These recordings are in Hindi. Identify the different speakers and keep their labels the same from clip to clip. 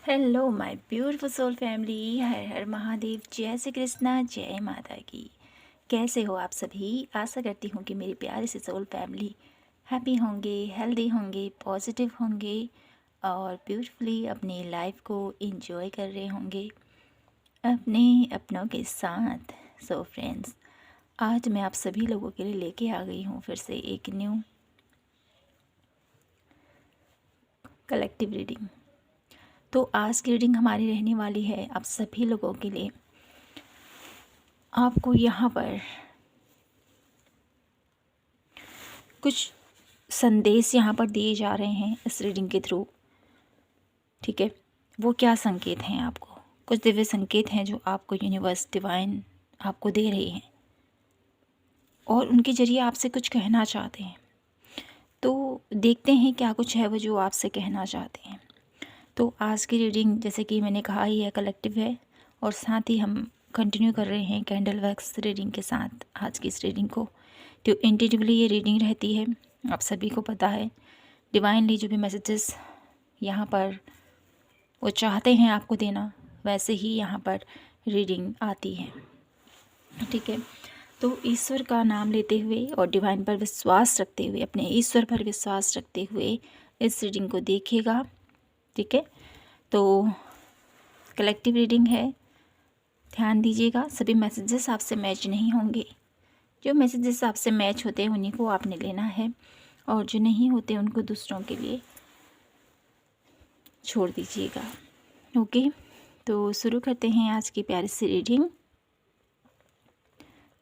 Speaker 1: Hello my beautiful soul family. हर हर महादेव, जय श्री कृष्णा, जय माता की। कैसे हो आप सभी? आशा करती हूँ कि मेरी प्यारी सी सोल फैमिली हैप्पी होंगे, हेल्दी होंगे, पॉजिटिव होंगे और ब्यूटीफुली अपनी लाइफ को एंजॉय कर रहे होंगे अपने अपनों के साथ। सो फ्रेंड्स, आज मैं आप सभी लोगों के लिए लेके आ गई हूँ फिर से एक न्यू कलेक्टिव रीडिंग। तो आज की रीडिंग हमारी रहने वाली है आप सभी लोगों के लिए। आपको यहाँ पर कुछ संदेश यहाँ पर दिए जा रहे हैं इस रीडिंग के थ्रू। ठीक है, वो क्या संकेत हैं? आपको कुछ दिव्य संकेत हैं जो आपको यूनिवर्स डिवाइन आपको दे रही हैं और उनके ज़रिए आपसे कुछ कहना चाहते हैं। तो देखते हैं क्या कुछ है वो जो आपसे कहना चाहते हैं। तो आज की रीडिंग, जैसे कि मैंने कहा ही है, कलेक्टिव है और साथ ही हम कंटिन्यू कर रहे हैं कैंडल वैक्स रीडिंग के साथ आज की इस रीडिंग को। तो इंट्यूटिवली ये रीडिंग रहती है, आप सभी को पता है। डिवाइनली जो भी मैसेजेस यहाँ पर वो चाहते हैं आपको देना, वैसे ही यहाँ पर रीडिंग आती है। ठीक है, तो ईश्वर का नाम लेते हुए और डिवाइन पर विश्वास रखते हुए, अपने ईश्वर पर विश्वास रखते हुए इस रीडिंग को देखिएगा। ठीक है, तो कलेक्टिव रीडिंग है, ध्यान दीजिएगा। सभी मैसेजेस आपसे मैच नहीं होंगे। जो मैसेजेस आपसे मैच होते हैं उन्हीं को आपने लेना है और जो नहीं होते उनको दूसरों के लिए छोड़ दीजिएगा। ओके, तो शुरू करते हैं आज की प्यारी सी रीडिंग।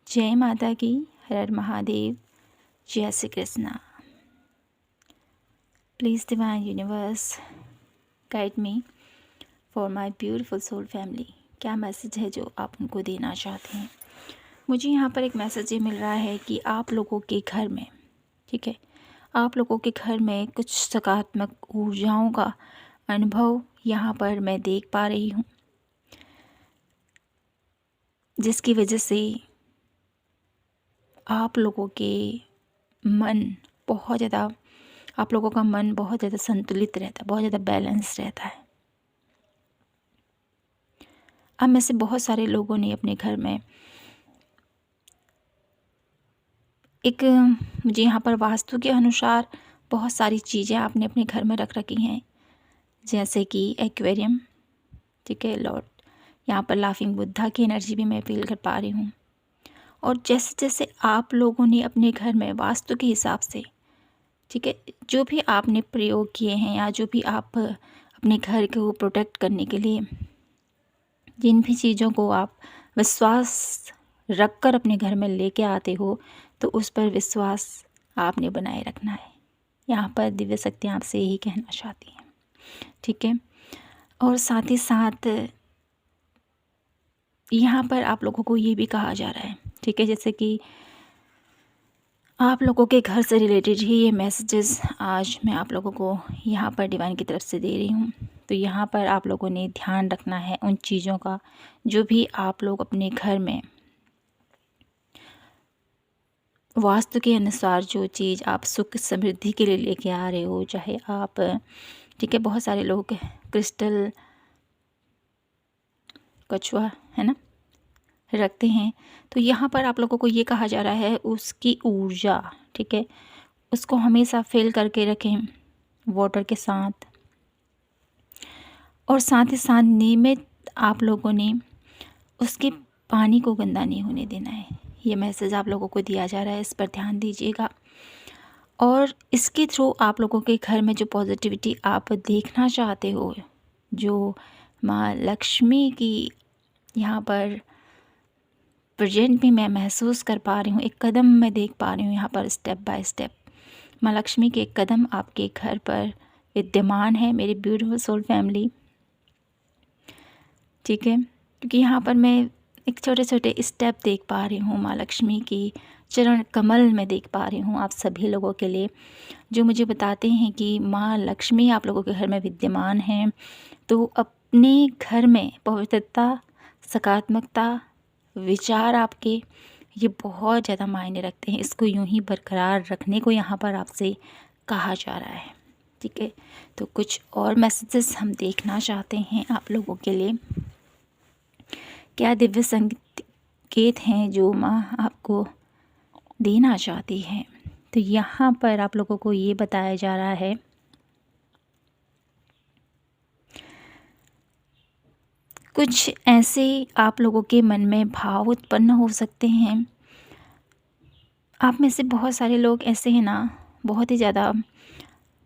Speaker 1: जय माता की, हर हर महादेव, जय Shri Krishna. Please divine universe guide me for my beautiful soul family. क्या मैसेज है जो आप उनको देना चाहते हैं? मुझे यहाँ पर एक मैसेज ये मिल रहा है कि आप लोगों के घर में, ठीक है, आप लोगों के घर में कुछ सकारात्मक ऊर्जाओं का अनुभव यहाँ पर मैं देख पा रही हूँ, जिसकी वजह से आप लोगों के मन बहुत ज़्यादा, आप लोगों का मन बहुत ज़्यादा संतुलित रहता है, बहुत ज़्यादा बैलेंस रहता है। अब में से बहुत सारे लोगों ने अपने घर में एक, मुझे यहाँ पर वास्तु के अनुसार बहुत सारी चीज़ें आपने अपने घर में रख रखी हैं, जैसे कि एक्वेरियम। ठीक है, लॉर्ड, यहाँ पर लाफिंग बुद्धा की एनर्जी भी मैं फील कर पा रही हूँ। और जैसे जैसे आप लोगों ने अपने घर में वास्तु के हिसाब से, ठीक है, जो भी आपने प्रयोग किए हैं या जो भी आप अपने घर को प्रोटेक्ट करने के लिए जिन भी चीज़ों को आप विश्वास रख कर अपने घर में लेके आते हो, तो उस पर विश्वास आपने बनाए रखना है। यहाँ पर दिव्य शक्तियाँ आपसे यही कहना चाहती हैं। ठीक है, और साथ ही साथ यहाँ पर आप लोगों को ये भी कहा जा रहा है, ठीक है, जैसे कि आप लोगों के घर से रिलेटेड ही ये मैसेजेस आज मैं आप लोगों को यहाँ पर डिवाइन की तरफ से दे रही हूँ। तो यहाँ पर आप लोगों ने ध्यान रखना है उन चीज़ों का जो भी आप लोग अपने घर में वास्तु के अनुसार जो चीज़ आप सुख समृद्धि के लिए लेके आ रहे हो, चाहे आप, ठीक है, बहुत सारे लोग क्रिस्टल कछुआ है ना रखते हैं। तो यहाँ पर आप लोगों को ये कहा जा रहा है उसकी ऊर्जा, ठीक है, उसको हमेशा फिल करके रखें वाटर के साथ। और साथ ही साथ नियमित आप लोगों ने उसके पानी को गंदा नहीं होने देना है। ये मैसेज आप लोगों को दिया जा रहा है, इस पर ध्यान दीजिएगा। और इसके थ्रू आप लोगों के घर में जो पॉजिटिविटी आप देखना चाहते हो, जो माँ लक्ष्मी की यहाँ पर प्रेजेंट भी मैं महसूस कर पा रही हूँ, एक कदम मैं देख पा रही हूँ यहाँ पर, स्टेप बाय स्टेप माँ लक्ष्मी के एक कदम आपके घर पर विद्यमान है, मेरी ब्यूटीफुल सोल फैमिली। ठीक है, क्योंकि यहाँ पर मैं एक छोटे छोटे स्टेप देख पा रही हूँ, माँ लक्ष्मी की चरण कमल में देख पा रही हूँ आप सभी लोगों के लिए, जो मुझे बताते हैं कि माँ लक्ष्मी आप लोगों के घर में विद्यमान हैं। तो अपने घर में पवित्रता, सकारात्मकता, विचार आपके ये बहुत ज़्यादा मायने रखते हैं। इसको यूं ही बरकरार रखने को यहाँ पर आपसे कहा जा रहा है। ठीक है। तो कुछ और मैसेजेस हम देखना चाहते हैं आप लोगों के लिए। क्या दिव्य संकेत हैं जो माँ आपको देना चाहती है? तो यहाँ पर आप लोगों को ये बताया जा रहा है कुछ ऐसे आप लोगों के मन में भाव उत्पन्न हो सकते हैं। आप में से बहुत सारे लोग ऐसे हैं ना, बहुत ही ज़्यादा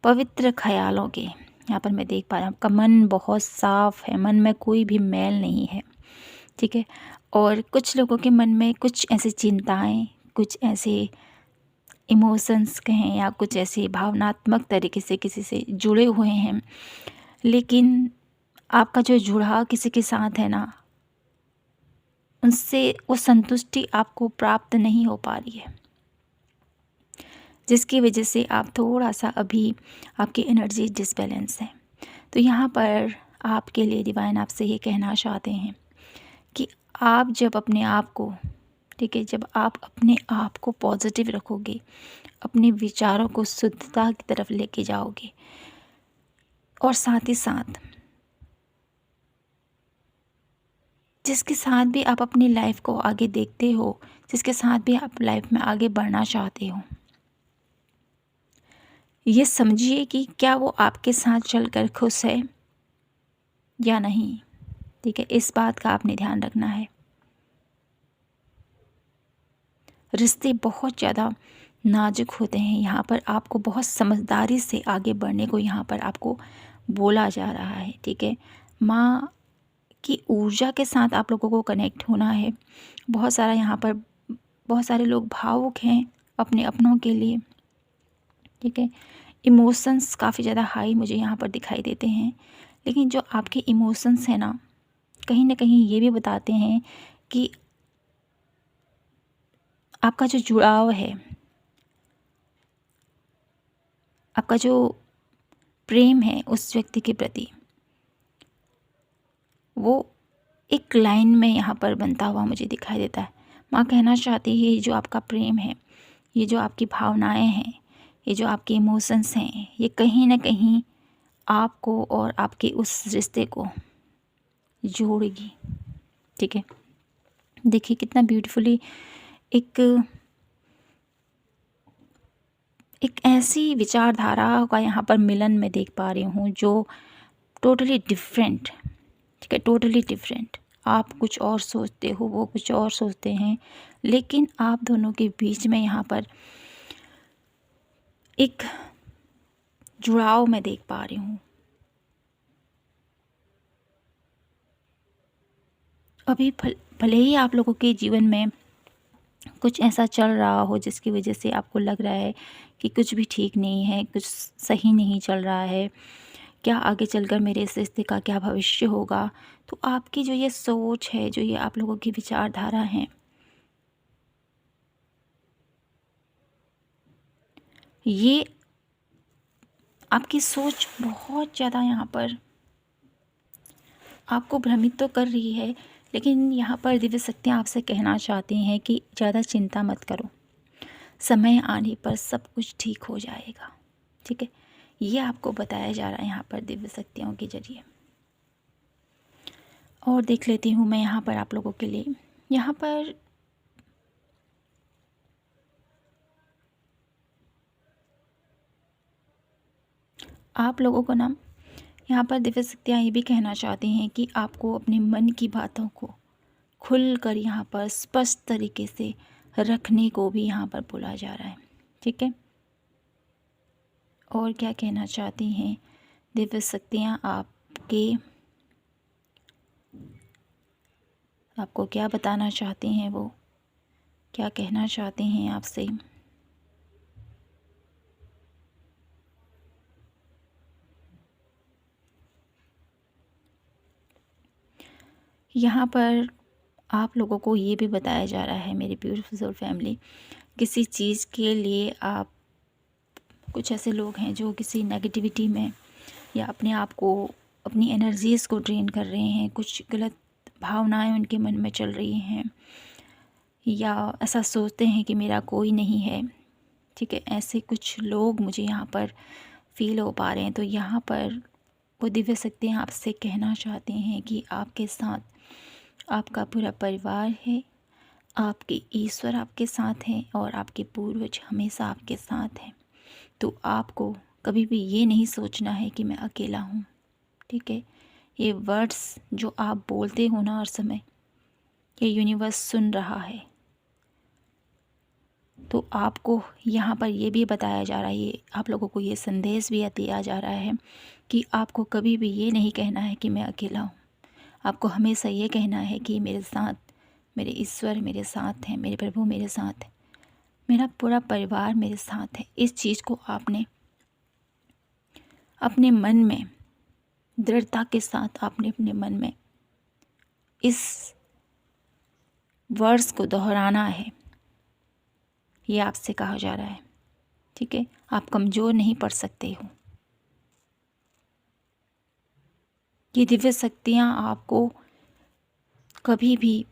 Speaker 1: पवित्र ख्यालों के। यहाँ पर मैं देख पा रहा हूँ आपका मन बहुत साफ़ है, मन में कोई भी मैल नहीं है, ठीक है। और कुछ लोगों के मन में कुछ ऐसी चिंताएं, कुछ ऐसे इमोशंस कहें या कुछ ऐसे भावनात्मक तरीके से किसी से जुड़े हुए हैं, लेकिन आपका जो जुड़ाव किसी के साथ है ना, उनसे वो संतुष्टि आपको प्राप्त नहीं हो पा रही है, जिसकी वजह से आप थोड़ा सा अभी आपकी एनर्जी डिसबैलेंस है। तो यहाँ पर आपके लिए डिवाइन आपसे ये कहना चाहते हैं कि आप जब अपने आप को, ठीक है, जब आप अपने आप को पॉजिटिव रखोगे, अपने विचारों को शुद्धता की तरफ लेके जाओगे, और साथ ही साथ जिसके साथ भी आप अपनी लाइफ को आगे देखते हो, जिसके साथ भी आप लाइफ में आगे बढ़ना चाहते हो, ये समझिए कि क्या वो आपके साथ चलकर खुश है या नहीं, ठीक है। इस बात का आपने ध्यान रखना है। रिश्ते बहुत ज़्यादा नाजुक होते हैं, यहाँ पर आपको बहुत समझदारी से आगे बढ़ने को यहाँ पर आपको बोला जा रहा है, ठीक है। माँ की ऊर्जा के साथ आप लोगों को कनेक्ट होना है। बहुत सारा यहाँ पर बहुत सारे लोग भावुक हैं अपने अपनों के लिए, ठीक है। इमोशंस काफ़ी ज़्यादा हाई मुझे यहाँ पर दिखाई देते हैं, लेकिन जो आपके इमोशंस हैं ना कहीं ये भी बताते हैं कि आपका जो जुड़ाव है, आपका जो प्रेम है उस व्यक्ति के प्रति, वो एक लाइन में यहाँ पर बनता हुआ मुझे दिखाई देता है। माँ कहना चाहती है ये जो आपका प्रेम है, ये जो आपकी भावनाएं हैं, ये जो आपके इमोशंस हैं, ये कहीं ना कहीं आपको और आपके उस रिश्ते को जोड़ेगी, ठीक है। देखिए कितना ब्यूटीफुली एक ऐसी विचारधारा का यहाँ पर मिलन मैं देख पा रही हूँ जो टोटली डिफरेंट, ठीक है, टोटली डिफरेंट। आप कुछ और सोचते हो, वो कुछ और सोचते हैं, लेकिन आप दोनों के बीच में यहाँ पर एक जुड़ाव मैं देख पा रही हूँ। अभी भले ही आप लोगों के जीवन में कुछ ऐसा चल रहा हो जिसकी वजह से आपको लग रहा है कि कुछ भी ठीक नहीं है, कुछ सही नहीं चल रहा है, क्या आगे चलकर मेरे इस रिश्ते का क्या भविष्य होगा, तो आपकी जो ये सोच है, जो ये आप लोगों की विचारधारा है, ये आपकी सोच बहुत ज़्यादा यहाँ पर आपको भ्रमित तो कर रही है, लेकिन यहाँ पर दिव्य शक्तियाँ आपसे कहना चाहती हैं कि ज़्यादा चिंता मत करो, समय आने पर सब कुछ ठीक हो जाएगा, ठीक है। ये आपको बताया जा रहा है यहाँ पर दिव्य शक्तियों के जरिए। और देख लेती हूँ मैं यहाँ पर आप लोगों के लिए। यहाँ पर आप लोगों को ना यहाँ पर दिव्य शक्तियाँ ये भी कहना चाहती हैं कि आपको अपने मन की बातों को खुल कर यहाँ पर स्पष्ट तरीके से रखने को भी यहाँ पर बोला जा रहा है, ठीक है। और क्या कहना चाहती हैं दिव्य शक्तियाँ आपको क्या बताना चाहती हैं, वो क्या कहना चाहती हैं आपसे। यहाँ पर आप लोगों को ये भी बताया जा रहा है मेरी ब्यूटीफुल सोल फैमिली, किसी चीज़ के लिए आप, कुछ ऐसे लोग हैं जो किसी नेगेटिविटी में या अपने आप को, अपनी एनर्जीज़ को ड्रेन कर रहे हैं, कुछ गलत भावनाएं उनके मन में चल रही हैं, या ऐसा सोचते हैं कि मेरा कोई नहीं है, ठीक है। ऐसे कुछ लोग मुझे यहाँ पर फील हो पा रहे हैं, तो यहाँ पर वो दिव्य शक्तियाँ आपसे कहना चाहते हैं कि आपके साथ आपका पूरा परिवार है, आपके ईश्वर आपके साथ हैं और आपके पूर्वज हमेशा आपके साथ हैं। तो आपको कभी भी ये नहीं सोचना है कि मैं अकेला हूँ, ठीक है। ये वर्ड्स जो आप बोलते हो ना हर समय, ये यूनिवर्स सुन रहा है। तो आपको यहाँ पर ये भी बताया जा रहा है, ये आप लोगों को ये संदेश भी दिया जा रहा है कि आपको कभी भी ये नहीं कहना है कि मैं अकेला हूँ। आपको हमेशा ये कहना है कि मेरे साथ मेरे ईश्वर मेरे साथ हैं, मेरे प्रभु मेरे साथ हैं, मेरा पूरा परिवार मेरे साथ है। इस चीज़ को आपने अपने मन में दृढ़ता के साथ आपने अपने मन में इस वर्ड्स को दोहराना है। ये आपसे कहा जा रहा है, ठीक है। आप कमज़ोर नहीं पड़ सकते हो। ये दिव्य शक्तियाँ आपको कभी भी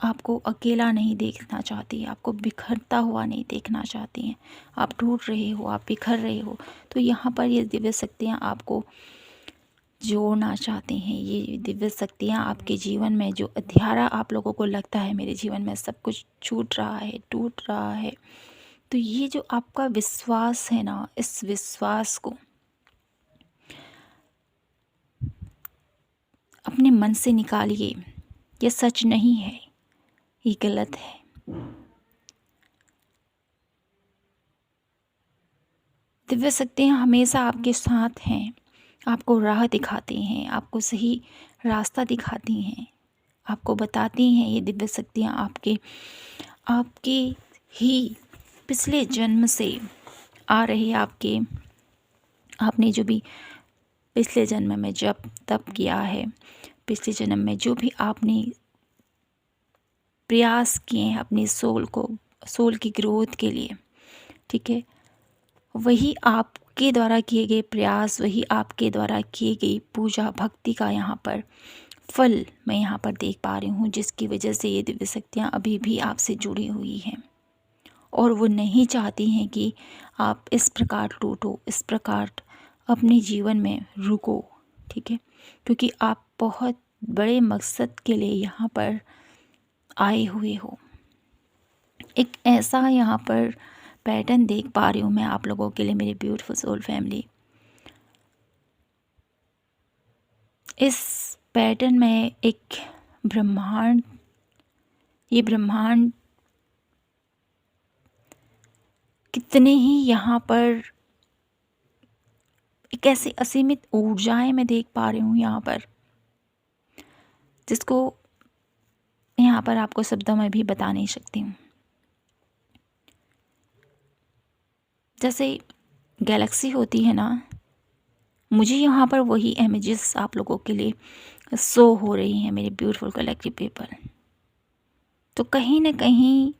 Speaker 1: आपको अकेला नहीं देखना चाहती, आपको बिखरता हुआ नहीं देखना चाहती हैं। आप टूट रहे हो, आप बिखर रहे हो, तो यहाँ पर ये दिव्य शक्तियाँ आपको जोड़ना चाहते हैं। ये दिव्य शक्तियाँ आपके जीवन में जो अंधियारा आप लोगों को लगता है मेरे जीवन में सब कुछ छूट रहा है, टूट रहा है, तो ये जो आपका विश्वास है ना, इस विश्वास को अपने मन से निकालिए। ये सच नहीं है, ये गलत है। दिव्य शक्तियाँ हमेशा आपके साथ हैं, आपको राह दिखाती हैं, आपको सही रास्ता दिखाती हैं, आपको बताती हैं। ये दिव्य शक्तियाँ आपके ही पिछले जन्म से आ रही, आपने जो भी पिछले जन्म में जब तप किया है, पिछले जन्म में जो भी आपने प्रयास किए हैं अपनी सोल की ग्रोथ के लिए, ठीक है, वही आपके द्वारा किए गए प्रयास, वही आपके द्वारा किए गई पूजा भक्ति का यहाँ पर फल मैं यहाँ पर देख पा रही हूँ, जिसकी वजह से ये दिव्य शक्तियाँ अभी भी आपसे जुड़ी हुई हैं और वो नहीं चाहती हैं कि आप इस प्रकार टूटो, इस प्रकार अपने जीवन में रुको, ठीक है, क्योंकि आप बहुत बड़े मकसद के लिए यहाँ पर आए हुए हो। एक ऐसा यहाँ पर पैटर्न देख पा रही हूँ मैं आप लोगों के लिए, मेरी ब्यूटीफुल सोल फैमिली। इस पैटर्न में एक ब्रह्मांड, ये ब्रह्मांड कितने ही यहाँ पर एक ऐसी असीमित ऊर्जाएं मैं देख पा रही हूँ यहाँ पर, जिसको यहाँ पर आपको शब्दों में भी बता नहीं सकती हूँ। जैसे गैलेक्सी होती है ना, मुझे यहाँ पर वही इमेजेस आप लोगों के लिए शो हो रही हैं मेरे ब्यूटीफुल कलेक्टिव पीपल। तो कहीं ना कहीं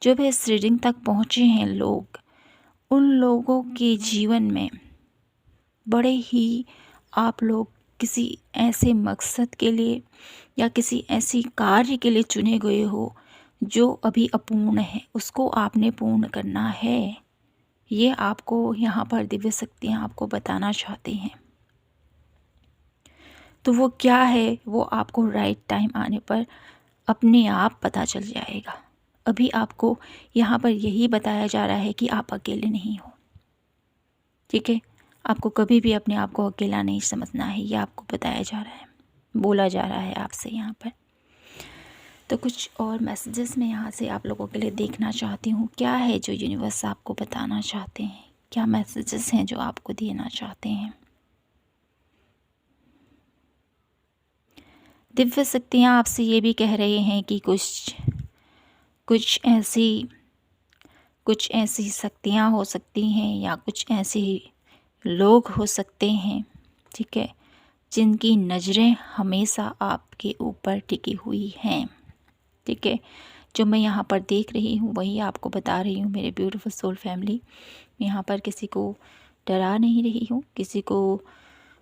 Speaker 1: जो भी इस रीडिंग तक पहुँचे हैं लोग, उन लोगों के जीवन में बड़े ही आप लोग किसी ऐसे मकसद के लिए या किसी ऐसी कार्य के लिए चुने गए हो जो अभी अपूर्ण है, उसको आपने पूर्ण करना है। ये आपको यहाँ पर दिव्य शक्तियाँ आपको बताना चाहते हैं। तो वो क्या है, वो आपको राइट टाइम आने पर अपने आप पता चल जाएगा। अभी आपको यहाँ पर यही बताया जा रहा है कि आप अकेले नहीं हो, ठीक है। आपको कभी भी अपने आप को अकेला नहीं समझना है, ये आपको बताया जा रहा है, बोला जा रहा है आपसे यहाँ पर। तो कुछ और मैसेजेस मैं यहाँ से आप लोगों के लिए देखना चाहती हूँ। क्या है जो यूनिवर्स आपको बताना चाहते हैं, क्या मैसेजेस हैं जो आपको देना चाहते हैं। दिव्य शक्तियाँ आपसे ये भी कह रहे हैं कि कुछ ऐसी शक्तियाँ हो सकती हैं या कुछ ऐसे लोग हो सकते हैं, ठीक है, जिनकी नज़रें हमेशा आपके ऊपर टिकी हुई हैं, ठीक है। जो मैं यहाँ पर देख रही हूँ वही आपको बता रही हूँ मेरे ब्यूटीफुल सोल फैमिली। मैं यहाँ पर किसी को डरा नहीं रही हूँ, किसी को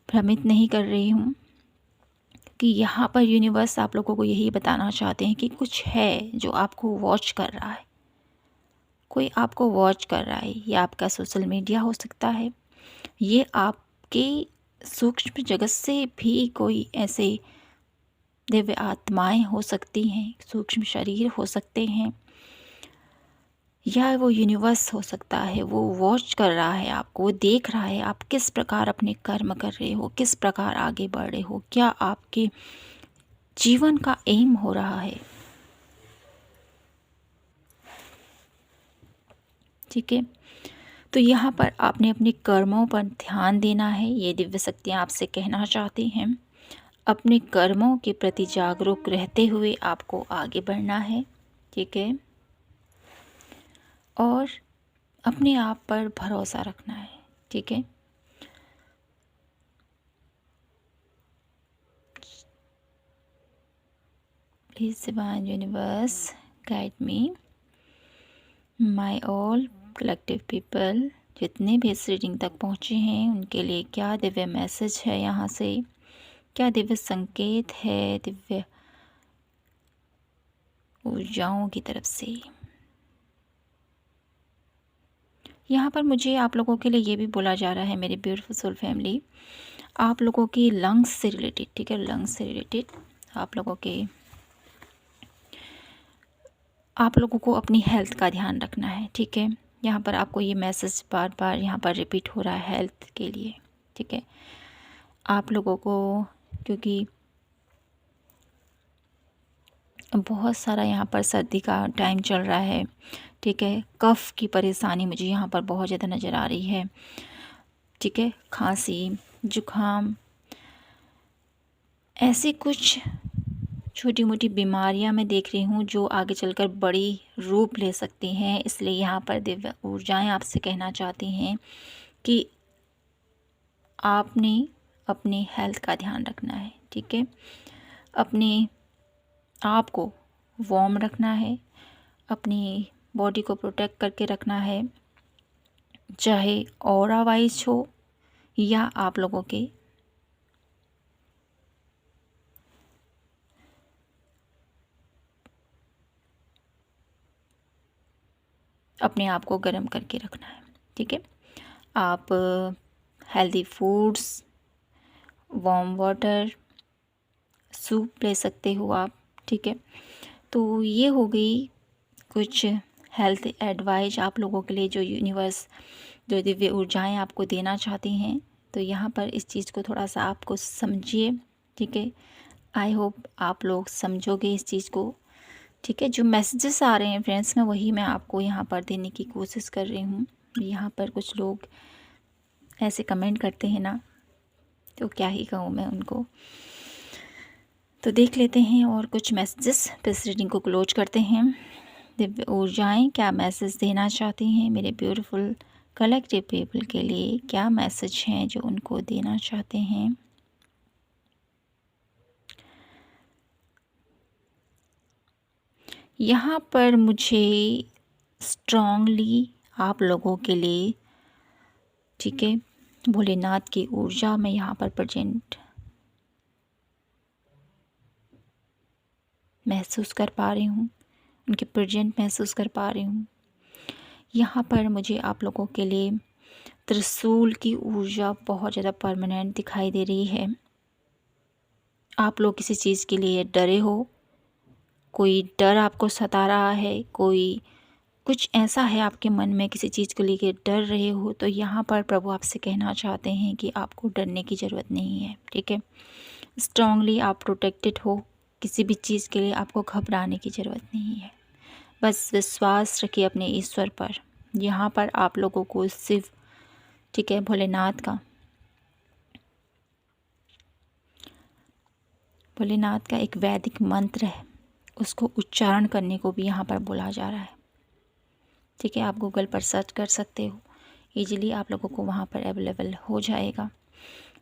Speaker 1: भ्रमित नहीं कर रही हूँ, कि यहाँ पर यूनिवर्स आप लोगों को यही बताना चाहते हैं कि कुछ है जो आपको वॉच कर रहा है, कोई आपको वॉच कर रहा है। ये आपका सोशल मीडिया हो सकता है, ये आपके सूक्ष्म जगत से भी कोई ऐसे दिव्य आत्माएं हो सकती हैं, सूक्ष्म शरीर हो सकते हैं, या वो यूनिवर्स हो सकता है। वो वॉच कर रहा है आपको, वो देख रहा है आप किस प्रकार अपने कर्म कर रहे हो, किस प्रकार आगे बढ़ रहे हो, क्या आपके जीवन का एम हो रहा है। ठीक है, तो यहाँ पर आपने अपने कर्मों पर ध्यान देना है। ये दिव्य शक्तियाँ आपसे कहना चाहती हैं, अपने कर्मों के प्रति जागरूक रहते हुए आपको आगे बढ़ना है। ठीक है, और अपने आप पर भरोसा रखना है। ठीक है, please divine universe guide me, my all collective people. जितने भी इस रीडिंग तक पहुँचे हैं उनके लिए क्या दिव्य मैसेज है, यहाँ से क्या दिव्य संकेत है दिव्य ऊर्जाओं की तरफ से। यहाँ पर मुझे आप लोगों के लिए ये भी बोला जा रहा है, मेरी ब्यूटीफुल सोल फैमिली, आप लोगों की लंग्स से रिलेटेड, ठीक है, लंग्स से रिलेटेड आप लोगों को अपनी हेल्थ का ध्यान रखना है। ठीक है, यहाँ पर आपको ये मैसेज बार बार यहाँ पर रिपीट हो रहा है हेल्थ के लिए। ठीक है, आप लोगों को क्योंकि बहुत सारा यहाँ पर सर्दी का टाइम चल रहा है। ठीक है, कफ़ की परेशानी मुझे यहाँ पर बहुत ज़्यादा नज़र आ रही है। ठीक है, खांसी, जुकाम, ऐसे कुछ छोटी मोटी बीमारियां मैं देख रही हूँ जो आगे चलकर बड़ी रूप ले सकती हैं। इसलिए यहाँ पर दिव्य ऊर्जाएं आपसे कहना चाहती हैं कि आपने अपनी हेल्थ का ध्यान रखना है। ठीक है, अपने आप को वार्म रखना है, अपनी बॉडी को प्रोटेक्ट करके रखना है, चाहे ऑरा वाइज हो या आप लोगों के अपने आप को गर्म करके रखना है। ठीक है, आप healthy foods, warm water, soup ले सकते हो आप। ठीक है, तो ये हो गई कुछ हेल्थ एडवाइस आप लोगों के लिए जो यूनिवर्स, जो दिव्य ऊर्जाएं आपको देना चाहती हैं। तो यहाँ पर इस चीज़ को थोड़ा सा आपको समझिए। ठीक है, आई होप आप लोग समझोगे इस चीज़ को। ठीक है, जो मैसेजेस आ रहे हैं फ्रेंड्स में वही मैं आपको यहाँ पर देने की कोशिश कर रही हूँ। यहाँ पर कुछ लोग ऐसे कमेंट करते हैं ना, तो क्या ही कहूँ मैं उनको। तो देख लेते हैं और कुछ मैसेजेस, फिर इस रीडिंग को क्लोज करते हैं। दिव्य ऊर्जाएं क्या मैसेज देना चाहती हैं मेरे ब्यूटीफुल कलेक्टिव पीपल के लिए, क्या मैसेज हैं जो उनको देना चाहते हैं। यहाँ पर मुझे स्ट्रांगली आप लोगों के लिए, ठीक है, भोलेनाथ की ऊर्जा में यहाँ पर प्रेजेंट महसूस कर पा रही हूँ, उनके प्रेजेंट महसूस कर पा रही हूँ। यहाँ पर मुझे आप लोगों के लिए त्रिशूल की ऊर्जा बहुत ज़्यादा परमानेंट दिखाई दे रही है। आप लोग किसी चीज़ के लिए डरे हो, कोई डर आपको सता रहा है, कोई कुछ ऐसा है आपके मन में, किसी चीज़ को लेकर डर रहे हो, तो यहाँ पर प्रभु आपसे कहना चाहते हैं कि आपको डरने की ज़रूरत नहीं है। ठीक है, स्ट्रांगली आप प्रोटेक्टेड हो, किसी भी चीज़ के लिए आपको घबराने की ज़रूरत नहीं है। बस विश्वास रखिए अपने ईश्वर पर। यहाँ पर आप लोगों को सिर्फ, ठीक है, भोलेनाथ का एक वैदिक मंत्र है, उसको उच्चारण करने को भी यहाँ पर बोला जा रहा है। ठीक है, आप गूगल पर सर्च कर सकते हो, ईजिली आप लोगों को वहाँ पर अवेलेबल हो जाएगा।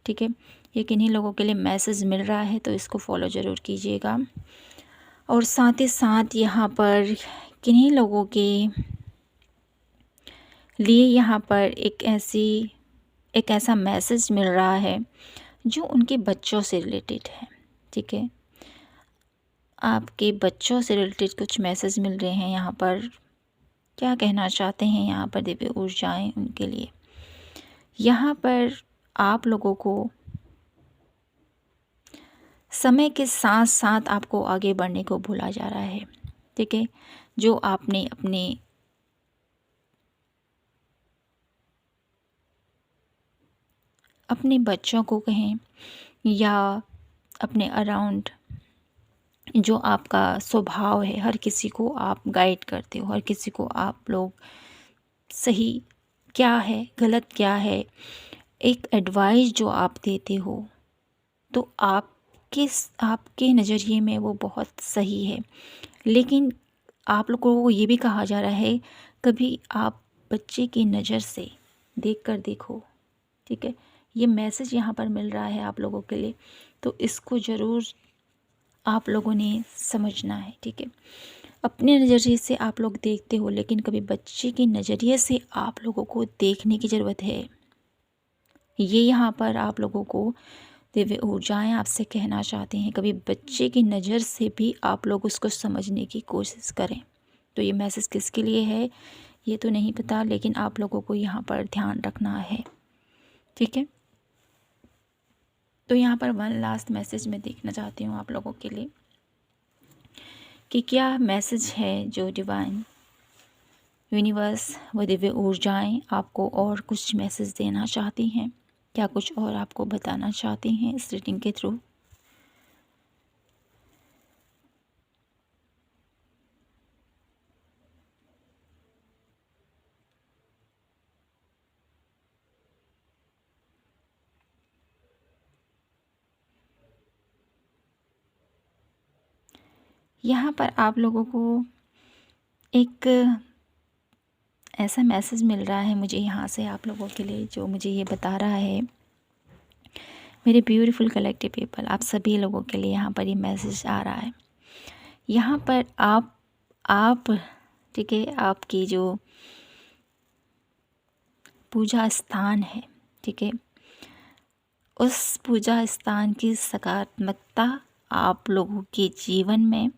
Speaker 1: ठीक है, ये किन्हीं लोगों के लिए मैसेज मिल रहा है तो इसको फॉलो ज़रूर कीजिएगा। और साथ ही साथ यहाँ पर किन्हीं लोगों के लिए यहाँ पर एक ऐसा मैसेज मिल रहा है जो उनके बच्चों से रिलेटेड है। ठीक है, आपके बच्चों से रिलेटेड कुछ मैसेज मिल रहे हैं। यहाँ पर क्या कहना चाहते हैं यहाँ पर दिव्य ऊर्जाएं उनके लिए। यहाँ पर आप लोगों को समय के साथ साथ आपको आगे बढ़ने को बोला जा रहा है, ठीक है। जो आपने अपने बच्चों को कहें या अपने अराउंड जो आपका स्वभाव है, हर किसी को आप गाइड करते हो, हर किसी को आप लोग सही क्या है गलत क्या है एक एडवाइस जो आप देते हो, तो आपके नज़रिए में वो बहुत सही है। लेकिन आप लोगों को ये भी कहा जा रहा है कभी आप बच्चे की नज़र से देख कर देखो, ठीक है। ये मैसेज यहाँ पर मिल रहा है आप लोगों के लिए, तो इसको ज़रूर आप लोगों ने समझना है, ठीक है। अपने नज़रिए से आप लोग देखते हो, लेकिन कभी बच्चे के नज़रिए से आप लोगों को देखने की ज़रूरत है। ये यहाँ पर आप लोगों को दिव्य ऊर्जाएं आपसे कहना चाहते हैं, कभी बच्चे की नज़र से भी आप लोग उसको समझने की कोशिश करें। तो ये मैसेज किसके लिए है ये तो नहीं पता, लेकिन आप लोगों को यहाँ पर ध्यान रखना है, ठीक है। तो यहाँ पर वन लास्ट मैसेज मैं देखना चाहती हूँ आप लोगों के लिए कि क्या मैसेज है जो डिवाइन यूनिवर्स व दिव्य ऊर्जाएं आपको और कुछ मैसेज देना चाहती हैं, क्या कुछ और आपको बताना चाहती हैं इस रीडिंग के थ्रू। यहाँ पर आप लोगों को एक ऐसा मैसेज मिल रहा है मुझे यहाँ से आप लोगों के लिए, जो मुझे ये बता रहा है मेरे ब्यूटीफुल कलेक्टिव पीपल, आप सभी लोगों के लिए यहाँ पर ये मैसेज आ रहा है। यहाँ पर आप ठीक है, आपकी जो पूजा स्थान है, ठीक है, उस पूजा स्थान की सकारात्मकता आप लोगों के जीवन में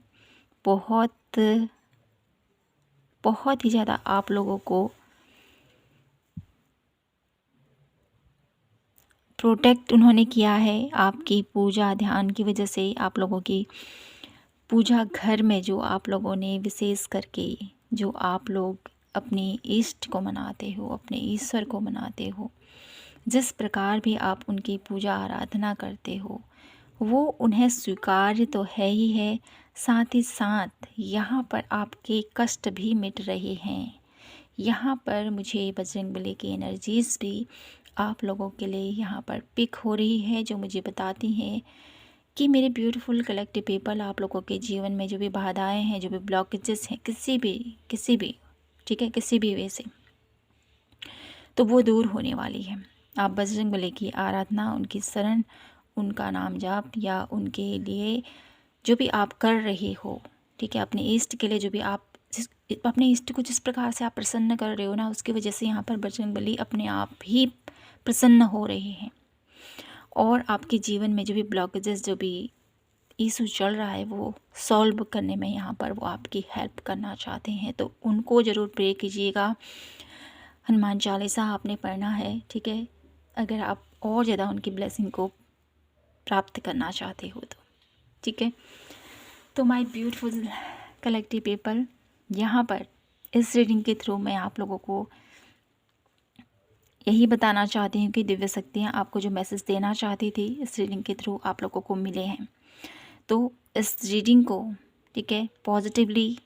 Speaker 1: बहुत बहुत ही ज़्यादा आप लोगों को प्रोटेक्ट उन्होंने किया है। आपकी पूजा ध्यान की वजह से आप लोगों की पूजा घर में जो आप लोगों ने विशेष करके जो आप लोग अपने इष्ट को मनाते हो, अपने ईश्वर को मनाते हो, जिस प्रकार भी आप उनकी पूजा आराधना करते हो वो उन्हें स्वीकार्य तो है ही है, साथ ही साथ यहाँ पर आपके कष्ट भी मिट रहे हैं। यहाँ पर मुझे बजरंगबली की एनर्जीज़ भी आप लोगों के लिए यहाँ पर पिक हो रही है, जो मुझे बताती हैं कि मेरे ब्यूटीफुल कलेक्टिव पीपल, आप लोगों के जीवन में जो भी बाधाएं हैं, जो भी ब्लॉकेजेस हैं, किसी भी ठीक है, किसी भी वे से, तो वो दूर होने वाली है। आप बजरंगबली की आराधना, उनकी शरण, उनका नाम जाप या उनके लिए जो भी आप कर रहे हो, ठीक है, अपने इष्ट के लिए जो भी आप अपने इष्ट को जिस प्रकार से आप प्रसन्न कर रहे हो ना, उसकी वजह से यहाँ पर बजरंगबली अपने आप ही प्रसन्न हो रहे हैं। और आपके जीवन में जो भी ब्लॉकेजेस, जो भी इशू चल रहा है, वो सॉल्व करने में यहाँ पर वो आपकी हेल्प करना चाहते हैं। तो उनको ज़रूर प्रे कीजिएगा। हनुमान चालीसा आपने पढ़ना है, ठीक है, अगर आप और ज़्यादा उनकी ब्लेसिंग को प्राप्त करना चाहते हो तो, ठीक है। तो माय ब्यूटीफुल कलेक्टिव पीपल, यहाँ पर इस रीडिंग के थ्रू मैं आप लोगों को यही बताना चाहती हूँ कि दिव्य शक्तियाँ आपको जो मैसेज देना चाहती थी इस रीडिंग के थ्रू आप लोगों को मिले हैं। तो इस रीडिंग को, ठीक है, पॉजिटिवली,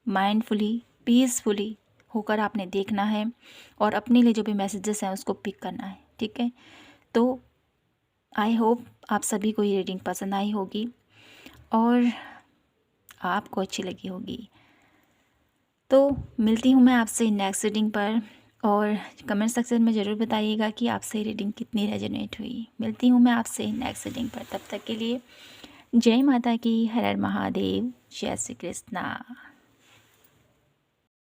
Speaker 1: माइंडफुली, पीसफुली होकर आपने देखना है और अपने लिए जो भी मैसेजेस हैं उसको पिक करना है, ठीक है। तो आई होप आप सभी को ये रीडिंग पसंद आई होगी और आपको अच्छी लगी होगी। तो मिलती हूँ मैं आपसे नेक्स्ट रीडिंग पर, और कमेंट सेक्शन में ज़रूर बताइएगा कि आपसे रीडिंग कितनी रेजोनेट हुई। मिलती हूँ मैं आपसे नेक्स्ट रीडिंग पर, तब तक के लिए जय माता की, हर हर महादेव, जय श्री कृष्णा।